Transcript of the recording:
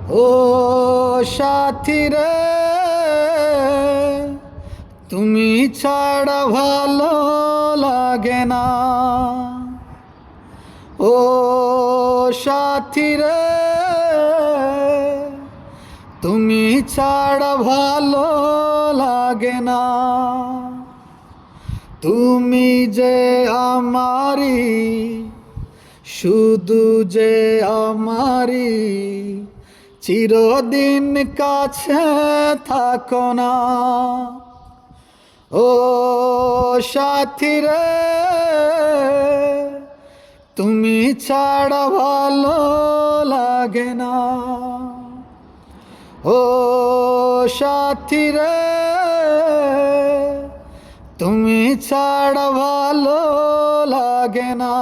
ও সাথী রে, তুমি ছাড়া ভালো লাগে না। ও সাথী রে, তুমি ছাড়া ভালো লাগে না। তুমি যে আমারি, শুধু যে আমারি, চিরদিন কাছে থাকো না। ও সাথী রে, তুমি ছাড়া ভালো লাগে না। ও সাথী রে, তুমি ছাড়া ভালো লাগে না।